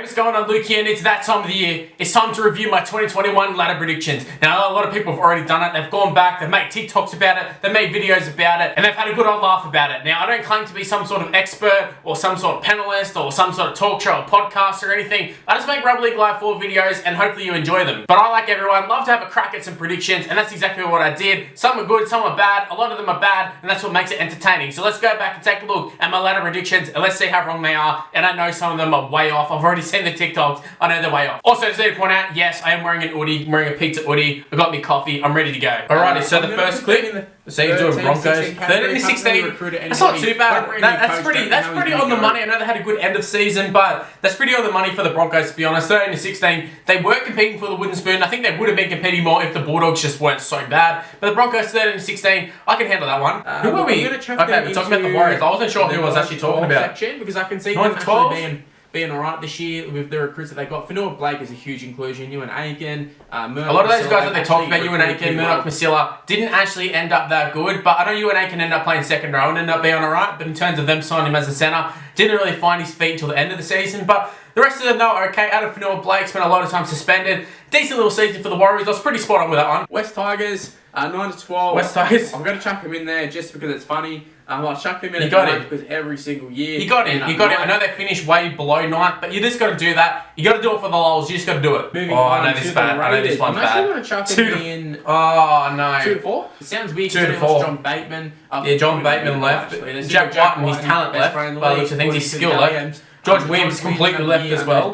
What's going on, Luke here, and it's that time of the year. It's time to review my 2021 ladder predictions. Now, a lot of people have already done it. They've gone back, they've made TikToks about it, they've made videos about it, and they've had a good old laugh about it. Now, I don't claim to be some sort of expert, or some sort of panelist, or some sort of talk show or podcast or anything. I just make Rugby League Live 4 videos, and hopefully you enjoy them. But I, like everyone, love to have a crack at some predictions, and that's exactly what I did. Some are good, some are bad, a lot of them are bad, and that's what makes it entertaining. So let's go back and take a look at my ladder predictions, and let's see how wrong they are. And I know some of them are way off. I've already seen the TikToks. I know they're way off. Also, just need to point out, yes, I am wearing an hoodie, I'm wearing a pizza hoodie. I got me coffee, I'm ready to go. Alrighty, so the first clip, so you're doing Broncos. 13 to 16, that's not too bad. That's pretty on the money. I know they had a good end of season, but that's pretty on the money for the Broncos, to be honest. 13 to 16, they were competing for the wooden spoon. I think they would have been competing more if the Bulldogs just weren't so bad. But the Broncos 13 to 16, I can handle that one. Who were we? Okay, we're talking about the Warriors. I wasn't sure who I was actually talking about. Because I can see them actually being alright this year with the recruits that they got. Fanua Blake is a huge inclusion. Ewan Aiken, Murdoch, a lot of those guys that they talked about, Ewan Aiken, Murdoch, Masilla, didn't actually end up that good. But I know Ewan Aiken ended up playing second row and ended up being alright. But in terms of them signing him as a centre, didn't really find his feet until the end of the season. But the rest of them, though, are okay. Adam Fanua Blake spent a lot of time suspended. Decent little season for the Warriors. I was pretty spot on with that one. West Tigers, 9 to 12. West Tigers. I'm going to chuck him in there just because it's funny. I'll chuck him in because every single year. You got it. I know they finished way below 9th, but you just got to do that. You got to do it for the lulz. You just got to do it. I know this is bad. I know this one's bad. I'm actually going to chuck him in. Oh, no. 2 to 4? It sounds weird. 2 to 4. John Bateman. Yeah, John Bateman left. Jack White and his talent left. By the looks of things, his skill left. George Williams completely left as well.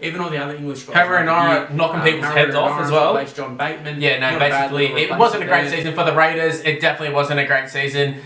Even all the other English guys. Harawira knocking people's heads off as well. John Bateman. Yeah, no, basically, it wasn't a great season for the Raiders. It definitely wasn't a great season.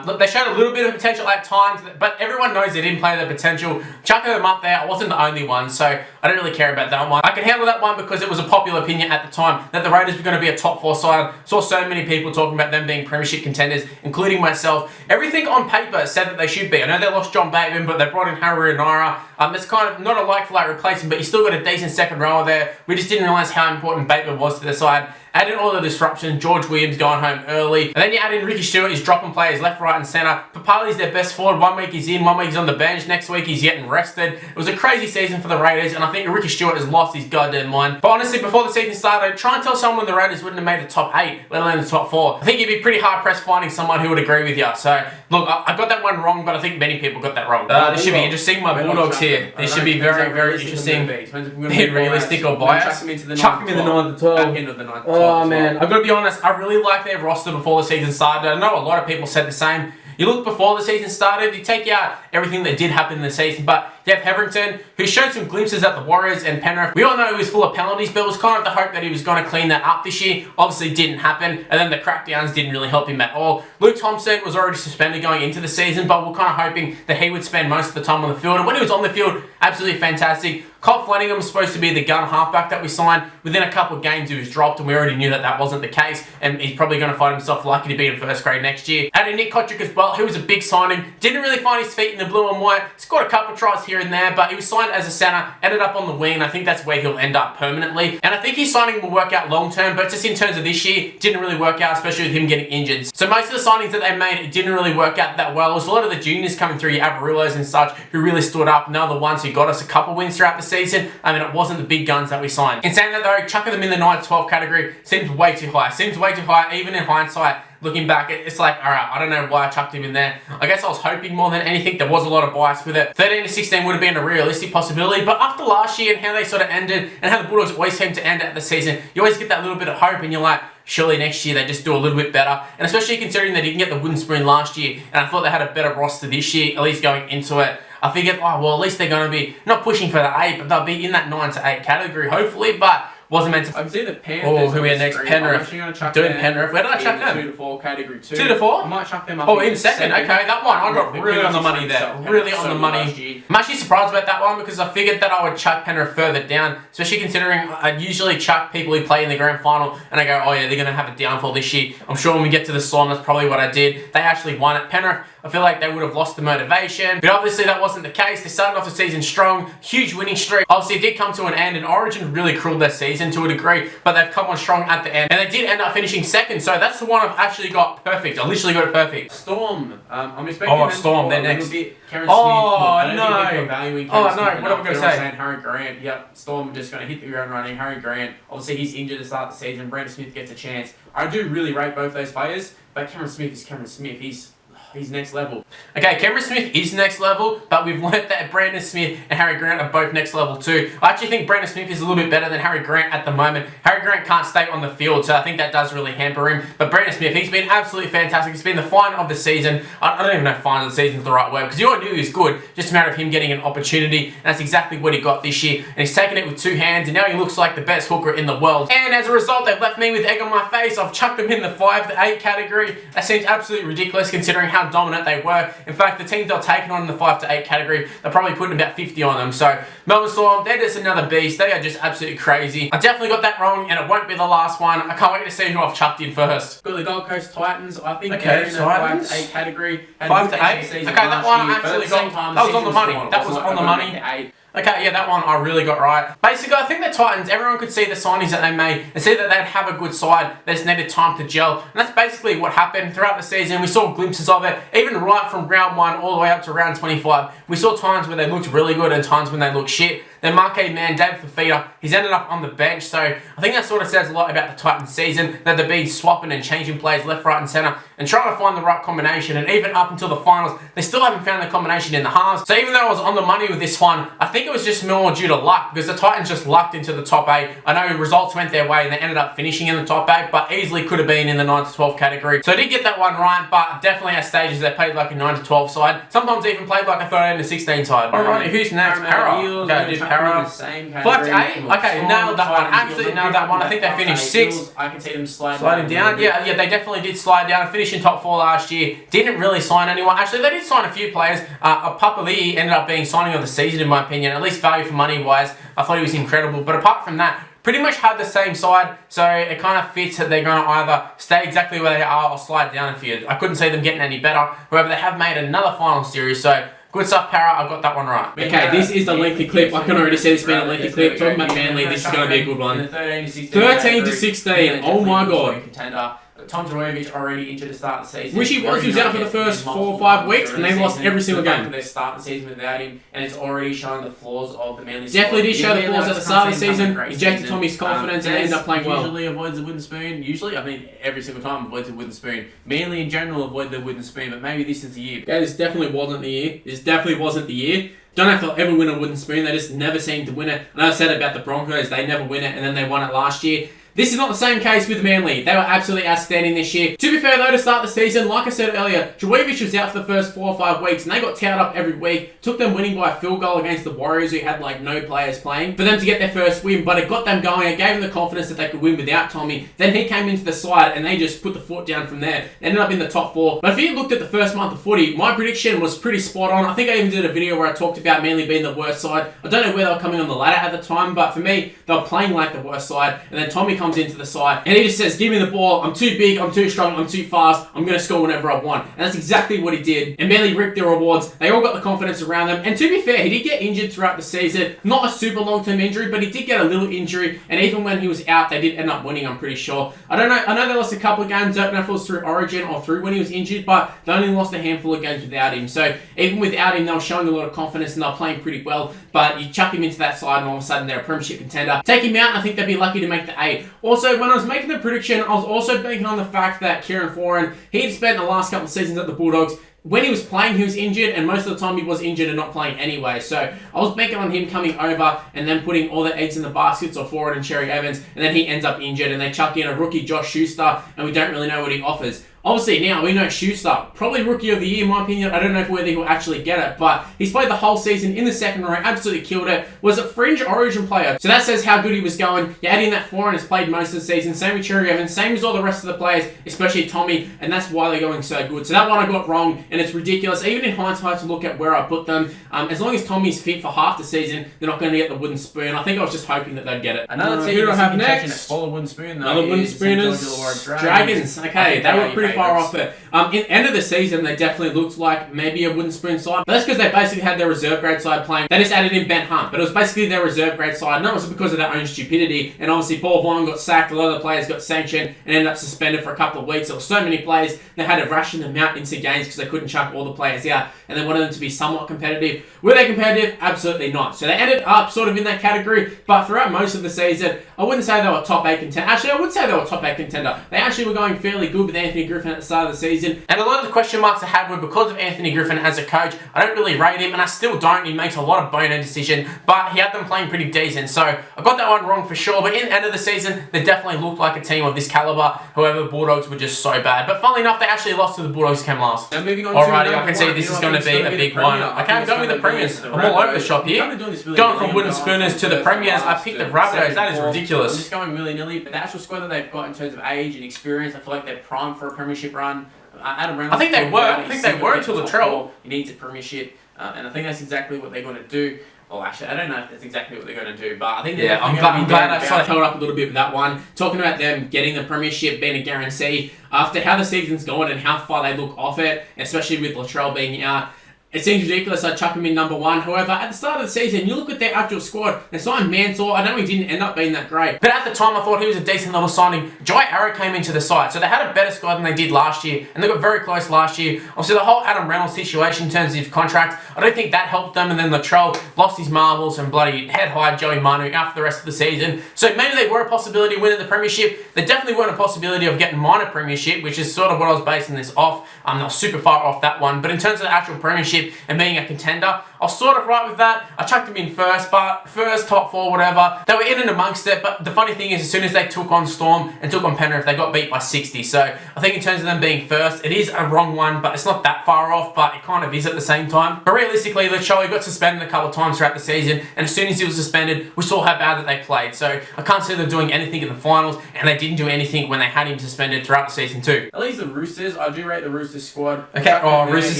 Look, they showed a little bit of potential at times, but everyone knows they didn't play their potential. Chucking them up there, I wasn't the only one, so I don't really care about that one. I can handle that one because it was a popular opinion at the time that the Raiders were going to be a top 4 side. Saw so many people talking about them being premiership contenders, including myself. Everything on paper said that they should be. I know they lost John Bateman, but they brought in Harawira. It's kind of not a like-for-like replacement, but you still got a decent second rower there. We just didn't realise how important Bateman was to the side. Add in all the disruption, George Williams going home early. And then you add in Ricky Stewart, he's dropping players left, right and centre. Papali's their best forward. 1 week he's in, 1 week he's on the bench. Next week he's getting rested. It was a crazy season for the Raiders, and I think Ricky Stewart has lost his goddamn mind. But honestly, before the season started, try and tell someone the Raiders wouldn't have made the top 8, let alone the top 4. I think you'd be pretty hard-pressed finding someone who would agree with you. So, look, I got that one wrong, but I think many people got that wrong. This should be interesting. My Bulldogs here. This should be very, very interesting. Being realistic or biased. Chuck him in the 9 to 12. End of the 9 to 12. Oh, man. I've got to be honest, I really like their roster before the season started. I know a lot of people said the same. You look before the season started, you take out everything that did happen in the season, but you have Hetherington, who showed some glimpses at the Warriors and Penrith. We all know he was full of penalties, but it was kind of the hope that he was going to clean that up this year. Obviously didn't happen, and then the crackdowns didn't really help him at all. Luke Thompson was already suspended going into the season, but we're kind of hoping that he would spend most of the time on the field, and when he was on the field, absolutely fantastic. Flanningham was supposed to be the gun halfback that we signed. Within a couple of games, he was dropped, and we already knew that that wasn't the case, and he's probably going to find himself lucky to be in first grade next year. Added Nick Kotrick as well, who was a big signing. Didn't really find his feet in the blue and white. Scored a couple of tries here and there, but he was signed as a centre, ended up on the wing, and I think that's where he'll end up permanently. And I think his signing will work out long term, but just in terms of this year, didn't really work out, especially with him getting injured. So most of the signings that they made, it didn't really work out that well. It was a lot of the juniors coming through, your Avarillos and such, who really stood up, and they're the ones who got us a couple wins throughout the season. I mean, it wasn't the big guns that we signed. In saying that though, chucking them in the 9 to 12 category seems way too high. Seems way too high, even in hindsight. Looking back, it's like, alright, I don't know why I chucked him in there. I guess I was hoping more than anything. There was a lot of bias with it. 13 to 16 would have been a realistic possibility, but after last year and how they sort of ended, and how the Bulldogs always seem to end at the season, you always get that little bit of hope, and you're like, surely next year they just do a little bit better. And especially considering they didn't get the wooden spoon last year, and I thought they had a better roster this year, at least going into it. I figured, oh, well, at least they're going to be not pushing for the 8, but they'll be in that 9 to 8 category, hopefully, but wasn't meant to. I'm seeing the Panthers. Oh, who we are next? Penrith. Doing Penrith. Where did I chuck them? 2 to 4, category 2. 2 to 4? I might chuck them up. Oh, in second. Okay, that one I got really on the money there. Really on the money. I'm actually surprised about that one because I figured that I would chuck Penrith further down, especially considering I usually chuck people who play in the grand final and I go, oh yeah, they're going to have a downfall this year. I'm sure when we get to the Storm, that's probably what I did. They actually won it. Penrith I feel like they would have lost the motivation. But obviously that wasn't the case. They started off the season strong, huge winning streak. Obviously it did come to an end, and Origin really cruelled their season to a degree, but they've come on strong at the end. And they did end up finishing second, so that's the one I've actually got perfect. I literally got it perfect. Storm. I'm expecting them Storm, they're a next. little bit. Karen Oh, Smith, I don't no. think they're valuing Oh, Karen no, Smith what am I enough. gonna They're all say? saying Harry Grant. Yep, Storm just going to hit the ground running. Harry Grant, obviously he's injured to start the season. Brandon Smith gets a chance. I do really rate both those players, but Cameron Smith is Cameron Smith. He's next level. Okay, Cameron Smith is next level, but we've learnt that Brandon Smith and Harry Grant are both next level too. I actually think Brandon Smith is a little bit better than Harry Grant at the moment. Harry Grant can't stay on the field, so I think that does really hamper him. But Brandon Smith, he's been absolutely fantastic. He's been the find of the season. I don't even know if find of the season is the right word, because you all knew he was good. Just a matter of him getting an opportunity, and that's exactly what he got this year. And he's taken it with two hands, and now he looks like the best hooker in the world. And as a result, they've left me with egg on my face. I've chucked them in the 5 to 8 category. That seems absolutely ridiculous considering how dominant they were. In fact, the teams they're taking on in the 5 to 8 category, they're probably putting about 50 on them. So, Melbourne Storm, they're just another beast. They are just absolutely crazy. I definitely got that wrong, and it won't be the last one. I can't wait to see who I've chucked in first. Got the Gold Coast Titans. I think Okay, they're in the 5 Titans. to 8 category. 5 to 8? Okay, that one I actually got. That was on the money. That was on the money. Okay, yeah, that one I really got right. Basically, I think the Titans, everyone could see the signings that they made and see that they'd have a good side. They just needed time to gel. And that's basically what happened throughout the season. We saw glimpses of it, even right from round 1 all the way up to round 25. We saw times where they looked really good and times when they looked shit. Their marquee man, David Fafita, he's ended up on the bench. So I think that sort of says a lot about the Titans season, that they've been swapping and changing plays left, right and centre and trying to find the right combination. And even up until the finals, they still haven't found the combination in the halves. So even though I was on the money with this one, I think it was just more due to luck, because the Titans just lucked into the top 8. I know results went their way and they ended up finishing in the top 8, but easily could have been in the 9 to 12 category. So I did get that one right, but definitely at stages they played like a 9 to 12 side. Sometimes even played like a 13 to 16 side. Alright, who's next? Para. Okay, did Para. 5 to 8? Okay, nailed that one. Absolutely nailed that one. I think they finished 6. I can see them sliding down. Yeah, they definitely did slide down. Finished in top 4 last year. Didn't really sign anyone. Actually, they did sign a few players. Papali'i ended up being signing of the season in my opinion. At least value for money wise. I thought he was incredible. But apart from that, pretty much had the same side, so it kind of fits that they're going to either stay exactly where they are or slide down a few. I couldn't see them getting any better. However, they have made another final series, so good stuff, Para. I got that one right. Okay, this is the lengthy clip. I can already see this being a lengthy clip. Talking about Manly, this is going to be a good one. 13 to 16. Oh my god. Contender. Tom Dorovic already injured to start the season. Which he was out for the first 4 or 5 weeks, and they lost every single game. They start the season without him, and it's already showing the flaws of the Manly squad. Definitely did show the flaws at the start of the season. Injected Tommy's confidence and ended up playing well. Usually avoids the wooden spoon. Usually, I mean, every single time avoids the wooden spoon. Manly in general avoid the wooden spoon, but maybe this is the year. Yeah, this definitely wasn't the year. This definitely wasn't the year. Don't know if they'll ever win a wooden spoon. They just never seem to win it. And I said about the Broncos, they never win it, and then they won it last year. This is not the same case with Manly. They were absolutely outstanding this year. To be fair though, to start the season, like I said earlier, Dorovic was out for the first 4 or 5 weeks and they got towed up every week. Took them winning by a field goal against the Warriors, who had like no players playing, for them to get their first win, but it got them going. It gave them the confidence that they could win without Tommy. Then he came into the side and they just put the foot down from there. Ended up in the top 4. But if you looked at the first month of footy, my prediction was pretty spot on. I think I even did a video where I talked about Manly being the worst side. I don't know where they were coming on the ladder at the time, but for me, they were playing like the worst side. And then Tommy comes into the side and he just says, give me the ball, I'm too big, I'm too strong, I'm too fast, I'm going to score whenever I want. And that's exactly what he did. And Manly reaped their rewards. They all got the confidence around them. And to be fair, he did get injured throughout the season. Not a super long-term injury, but he did get a little injury. And even when he was out, they did end up winning, I'm pretty sure. I don't know. I know they lost a couple of games. I don't know if it was through Origin or through when he was injured, but they only lost a handful of games without him. So even without him, they were showing a lot of confidence and they were playing pretty well. But you chuck him into that side and all of a sudden they're a premiership contender. Take him out and I think they'd be lucky to make the 8. Also, when I was making the prediction, I was also banking on the fact that Kieran Foran, he had spent the last couple of seasons at the Bulldogs. When he was playing, he was injured, and most of the time he was injured and not playing anyway. So I was banking on him coming over and then putting all the eggs in the baskets of Foran and Cherry Evans, and then he ends up injured, and they chuck in a rookie Josh Schuster, and we don't really know what he offers. Obviously, now we know Schuster, probably Rookie of the Year in my opinion. I don't know whether he'll actually get it, but he's played the whole season in the second row, absolutely killed it. Was a fringe Origin player, so that says how good he was going. You add in that Foran has played most of the season, same with Cherry Evans, same as all the rest of the players, especially Tommy, and that's why they're going so good. So that one I got wrong, and it's ridiculous. Even in hindsight, to look at where I put them, as long as Tommy's fit for half the season, they're not going to get the wooden spoon. I think I was just hoping that they'd get it. Another team who do I have next? Full of wooden spoon, though. Another wooden spooners. Dragons. Okay, they were pretty pretty far off it. In end of the season, they definitely looked like maybe a wooden spoon side. But that's because they basically had their reserve grade side playing. They just added in Ben Hunt, but it was basically their reserve grade side. And that was because of their own stupidity. And obviously, Paul Vaughan got sacked. A lot of the players got sanctioned and ended up suspended for a couple of weeks. There were so many players, they had to ration them out into games because they couldn't chuck all the players out. And they wanted them to be somewhat competitive. Were they competitive? Absolutely not. So they ended up sort of in that category. But throughout most of the season, I wouldn't say they were top 8 contender. Actually, I would say they were top 8 contender. They actually were going fairly good with Anthony Griffin at the start of the season. And a lot of the question marks I had were because of Anthony Griffin as a coach. I don't really rate him, and I still don't. He makes a lot of bonehead decisions, but he had them playing pretty decent. So I got that one wrong for sure. But in the end of the season, they definitely looked like a team of this caliber. However, the Bulldogs were just so bad. But funnily enough, they actually lost to the Bulldogs, came last. Now moving on Alrighty, I can see this is going to be a big one. Okay, I'm going with the Premiers. I'm all over the shop here. Going from wooden spooners to the Premiers, I picked the Rabbitohs. That is ridiculous. I'm just going willy-nilly, but the actual squad that they've got in terms of age and experience, I feel like they're primed for a premiership run. Adam Reynolds, I think they were until Latrell. He needs a premiership, and I think that's exactly what they're going to do. Well, actually, I don't know if that's exactly what they're going to do, but I think they're I'm glad I sort of held up a little bit with that one. Talking about them getting the premiership being a guarantee after how the season's gone and how far they look off it, especially with Latrell being out. It seems ridiculous I'd chuck him in number 1. However, at the start of the season, you look at their actual squad, they signed Mansour. I know he didn't end up being that great, but at the time I thought he was a decent little signing. Jai Arrow came into the side, so they had a better squad than they did last year, and they got very close last year. Obviously, the whole Adam Reynolds situation in terms of his contract, I don't think that helped them, and then Latrell lost his marbles and bloody head-high Joey Manu out for the rest of the season. So maybe they were a possibility of winning the premiership. They definitely weren't a possibility of getting minor premiership, which is sort of what I was basing this off. I'm not super far off that one, but in terms of the actual premiership and being a contender, I was sort of right with that. I chucked them in first, top 4, whatever. They were in and amongst it, but the funny thing is, as soon as they took on Storm and took on Penrith, they got beat by 60. So I think in terms of them being first, it is a wrong one, but it's not that far off, but it kind of is at the same time. But realistically, Latrell got suspended a couple of times throughout the season, and as soon as he was suspended, we saw how bad that they played. So I can't see them doing anything in the finals, and they didn't do anything when they had him suspended throughout the season too. At least the Roosters, I do rate the Roosters squad. Okay, Roosters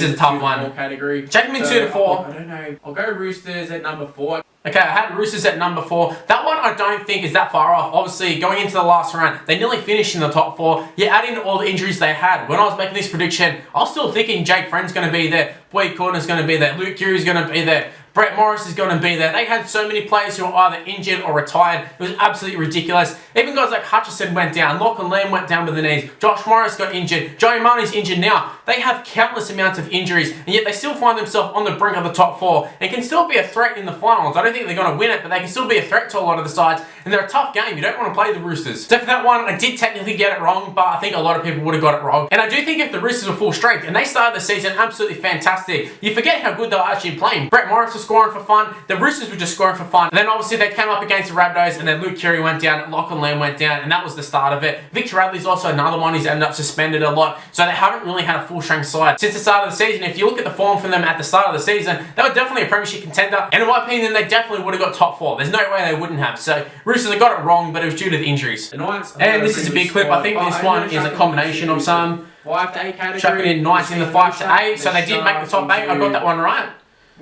is a tough one. Category. Check them in 2 to 4. I don't know. I'll go Roosters at number 4. Okay, I had Roosters at number 4. That one I don't think is that far off. Obviously, going into the last round, they nearly finished in the top 4. You add in all the injuries they had. When I was making this prediction, I was still thinking Jake Friend's going to be there, Boyd Cordner's going to be there, Luke Curie's going to be there, Brett Morris is going to be there. They had so many players who were either injured or retired. It was absolutely ridiculous. Even guys like Hutchison went down. Lachlan Lamb went down with the knees. Josh Morris got injured. Joey Manu's injured now. They have countless amounts of injuries, and yet they still find themselves on the brink of the top 4 and can still be a threat in the finals. I don't think they're going to win it, but they can still be a threat to a lot of the sides, and they're a tough game. You don't want to play the Roosters. So for that one, I did technically get it wrong, but I think a lot of people would have got it wrong. And I do think if the Roosters were full strength, and they started the season absolutely fantastic, you forget how good they were actually playing. Brett Morris was scoring for fun. The Roosters were just scoring for fun. And then obviously they came up against the Rabbitohs, and then Luke Keary went down, Lachlan Lamb went down, and that was the start of it. Victor Radley's also another one who's ended up suspended a lot, so they haven't really had a full strength side since the start of the season. If you look at the form from them at the start of the season, they were definitely a premiership contender, and in my opinion, they definitely would have got top 4. There's no way they wouldn't have. So Roosters got it wrong, but it was due to the injuries. And this is a big clip. I think this one is a combination of some 5 to 8 category. chucking in Knights in the 5 to 8, so they did make the top 8. I got that one right.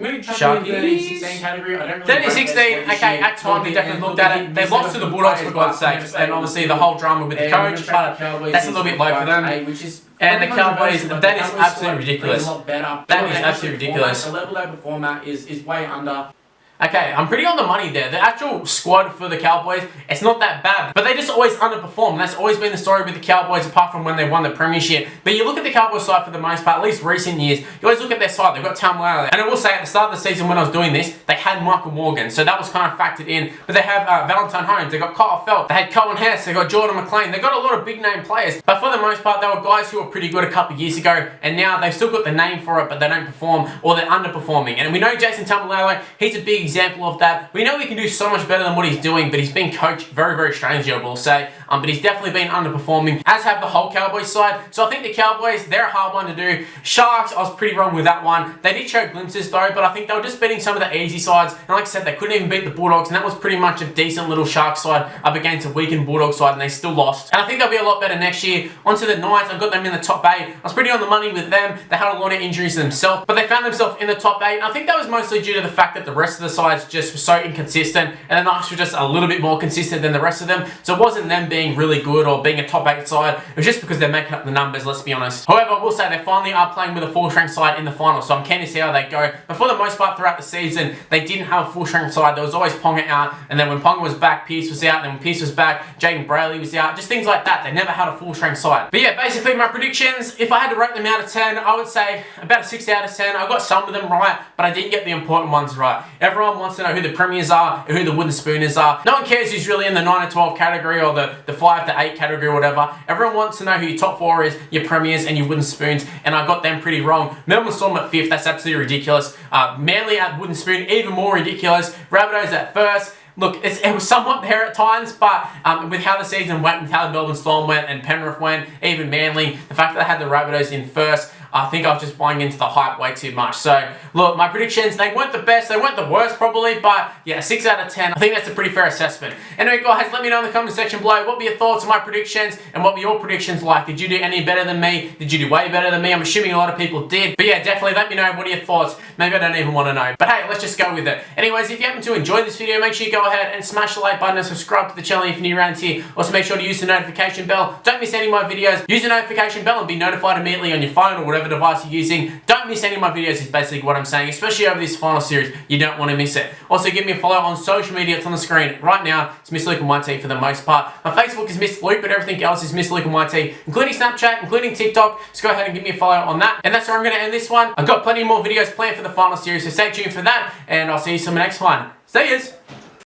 Maybe chuck in 13-16 category. I don't really 13-16, okay, at time they definitely looked at it. They lost to the Bulldogs for God's sakes, and obviously the whole drama with the coach, but that's a little bit low for them. And the Cowboys, that is absolutely ridiculous. That is absolutely ridiculous. The level they perform at is way under. Okay, I'm pretty on the money there. The actual squad for the Cowboys, it's not that bad, but they just always underperform. That's always been the story with the Cowboys, apart from when they won the premiership. But you look at the Cowboys side for the most part, at least recent years, you always look at their side. They've got Tamalalo. And I will say, at the start of the season when I was doing this, they had Michael Morgan, so that was kind of factored in. But they have Valentine Holmes, they got Kyle Felt, they had Cohen Hess, they got Jordan McLean. They got a lot of big name players, but for the most part, they were guys who were pretty good a couple of years ago, and now they've still got the name for it, but they don't perform, or they're underperforming. And we know Jason Tamalalo, he's a big example of that. We know he can do so much better than what he's doing, but he's been coached very, very strangely, I will say. But he's definitely been underperforming, as have the whole Cowboys side. So I think the Cowboys, they're a hard one to do. Sharks, I was pretty wrong with that one. They did show glimpses though, but I think they were just beating some of the easy sides. And like I said, they couldn't even beat the Bulldogs, and that was pretty much a decent little Sharks side up against a weakened Bulldog side, and they still lost. And I think they'll be a lot better next year. Onto the Knights, I got them in the top 8. I was pretty on the money with them. They had a lot of injuries themselves, but they found themselves in the top 8. And I think that was mostly due to the fact that the rest of the sides just were so inconsistent, and the Knights were just a little bit more consistent than the rest of them. So it wasn't them being really good or being a top 8 side. It was just because they're making up the numbers, let's be honest. However, I will say they finally are playing with a full-strength side in the final, so I'm keen to see how they go. But for the most part throughout the season, they didn't have a full-strength side. There was always Ponga out, and then when Ponga was back, Pearce was out, and then when Pearce was back, Jaden Brayley was out. Just things like that. They never had a full-strength side. But yeah, basically my predictions, if I had to rate them out of 10, I would say about a 6 out of 10. I got some of them right, but I didn't get the important ones right. Everyone wants to know who the premiers are and who the wooden spooners are. No one cares who's really in the 9 to 12 category or the 5 to 8 category or whatever. Everyone wants to know who your top 4 is, your premiers and your wooden spoons, and I got them pretty wrong. Melbourne Storm at 5th, that's absolutely ridiculous. Manly at wooden spoon, even more ridiculous. Rabbitohs at 1st. Look, it was somewhat there at times, but with how the season went, with how the Melbourne Storm went and Penrith went, even Manly, the fact that they had the Rabbitohs in 1st, I think I was just buying into the hype way too much. So, look, my predictions, they weren't the best, they weren't the worst probably, but yeah, 6 out of 10. I think that's a pretty fair assessment. Anyway, guys, let me know in the comment section below, what were your thoughts on my predictions, and what were your predictions like? Did you do any better than me? Did you do way better than me? I'm assuming a lot of people did. But yeah, definitely let me know, what are your thoughts? Maybe I don't even want to know. But hey, let's just go with it. Anyways, if you happen to enjoy this video, make sure you go ahead and smash the like button and subscribe to the channel if you're new around here. Also, make sure to use the notification bell. Don't miss any of my videos. Use the notification bell and be notified immediately on your phone or whatever device you're using. Don't miss any of my videos is basically what I'm saying, especially over this final series. You don't want to miss it. Also, give me a follow on social media. It's on the screen right now. It's Mr. Luke and YT for the most part. My Facebook is Mr. Luke, but everything else is Mr. Luke and YT, including Snapchat, including TikTok. So go ahead and give me a follow on that. And that's where I'm going to end this one. I've got plenty more videos planned for the final series, so stay tuned for that. And I'll see you in the next one. See yous!